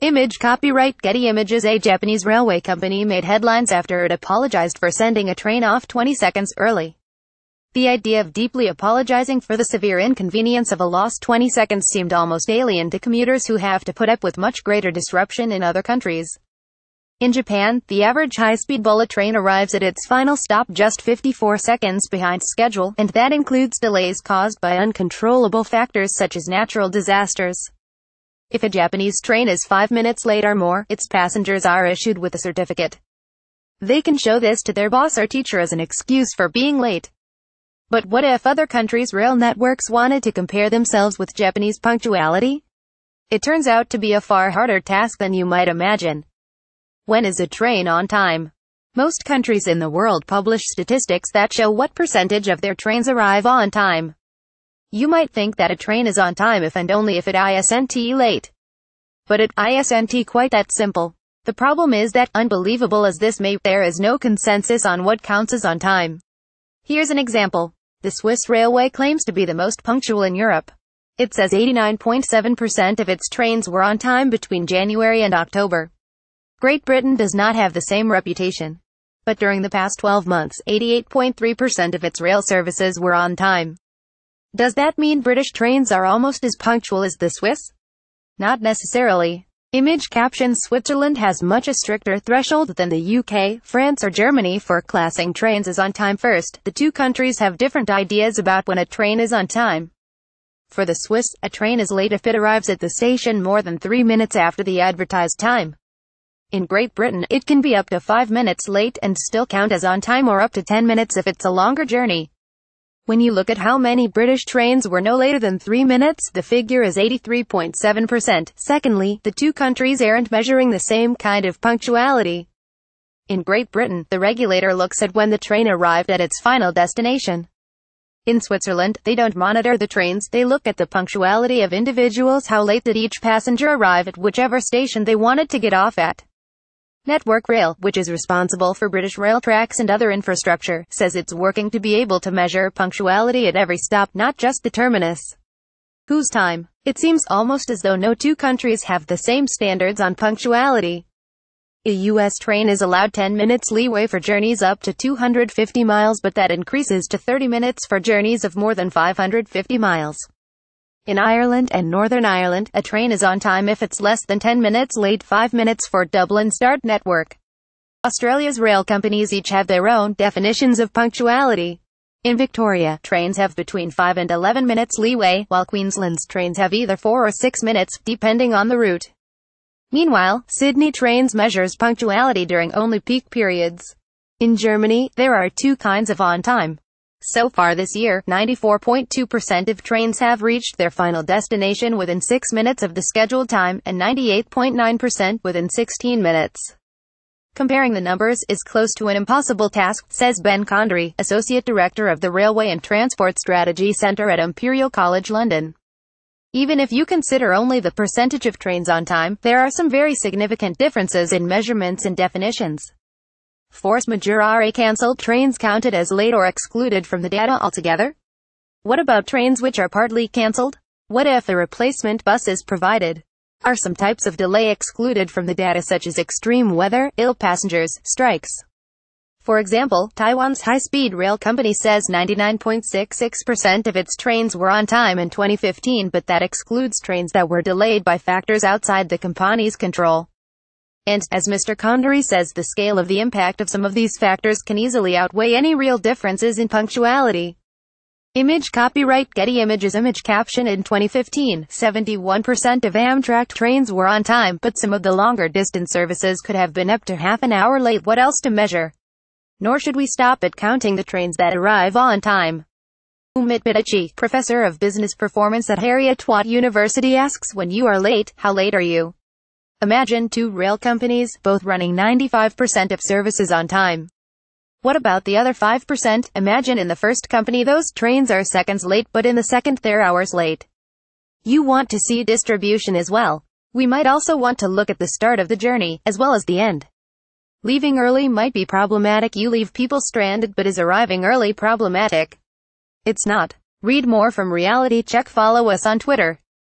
Image copyright Getty Images. A Japanese railway company made headlines after it apologized for sending a train off 20 seconds early. The idea of deeply apologizing for the severe inconvenience of a lost 20 seconds seemed almost alien to commuters who have to put up with much greater disruption in other countries. In Japan, the average high-speed bullet train arrives at its final stop just 54 seconds behind schedule, and that includes delays caused by uncontrollable factors such as natural disasters. If a Japanese train is 5 minutes late or more, its passengers are issued with a certificate. They can show this to their boss or teacher as an excuse for being late. But what if other countries' rail networks wanted to compare themselves with Japanese punctuality? It turns out to be a far harder task than you might imagine. When is a train on time? Most countries in the world publish statistics that show what percentage of their trains arrive on time. You might think that a train is on time if and only if it isn't late. But it isn't quite that simple. The problem is that, unbelievable as this may, there is no consensus on what counts as on time. Here's an example. The Swiss railway claims to be the most punctual in Europe. It says 89.7% of its trains were on time between January and October. Great Britain does not have the same reputation. But during the past 12 months, 88.3% of its rail services were on time. Does that mean British trains are almost as punctual as the Swiss? Not necessarily. Image caption: Switzerland has much a stricter threshold than the UK, France or Germany for classing trains as on time. First, the two countries have different ideas about when a train is on time. For the Swiss, a train is late if it arrives at the station more than 3 minutes after the advertised time. In Great Britain, it can be up to 5 minutes late and still count as on time, or up to 10 minutes if it's a longer journey. When you look at how many British trains were no later than 3 minutes, the figure is 83.7%. Secondly, the two countries aren't measuring the same kind of punctuality. In Great Britain, the regulator looks at when the train arrived at its final destination. In Switzerland, they don't monitor the trains, they look at the punctuality of individuals. How late did each passenger arrive at whichever station they wanted to get off at? Network Rail, which is responsible for British rail tracks and other infrastructure, says it's working to be able to measure punctuality at every stop, not just the terminus. Whose time? It seems almost as though no two countries have the same standards on punctuality. A U.S. train is allowed 10 minutes leeway for journeys up to 250 miles, but that increases to 30 minutes for journeys of more than 550 miles. In Ireland and Northern Ireland, a train is on time if it's less than 10 minutes late. 5 minutes for Dublin Start Network. Australia's rail companies each have their own definitions of punctuality. In Victoria, trains have between 5 and 11 minutes leeway, while Queensland's trains have either 4 or 6 minutes, depending on the route. Meanwhile, Sydney Trains measures punctuality during only peak periods. In Germany, there are two kinds of on time. So far this year, 94.2% of trains have reached their final destination within 6 minutes of the scheduled time, and 98.9% within 16 minutes. Comparing the numbers is close to an impossible task, says Ben Condry, Associate Director of the Railway and Transport Strategy Centre at Imperial College London. Even if you consider only the percentage of trains on time, there are some very significant differences in measurements and definitions. Force majeure: are cancelled trains counted as late or excluded from the data altogether? What about trains which are partly cancelled? What if a replacement bus is provided? Are some types of delay excluded from the data, such as extreme weather, ill passengers, strikes? For example, Taiwan's high-speed rail company says 99.66% of its trains were on time in 2015, but that excludes trains that were delayed by factors outside the company's control. And, as Mr. Condry says, the scale of the impact of some of these factors can easily outweigh any real differences in punctuality. Image copyright Getty Images. Image caption: In 2015, 71% of Amtrak trains were on time, but some of the longer distance services could have been up to half an hour late. What else to measure? Nor should we stop at counting the trains that arrive on time. Umit Bidachi, professor of business performance at Heriot-Watt University, asks, when you are late, how late are you? Imagine two rail companies, both running 95% of services on time. What about the other 5%? Imagine in the first company those trains are seconds late, but in the second they're hours late. You want to see distribution as well. We might also want to look at the start of the journey, as well as the end. Leaving early might be problematic. You leave people stranded, but is arriving early problematic? It's not. Read more from Reality Check. Follow us on Twitter.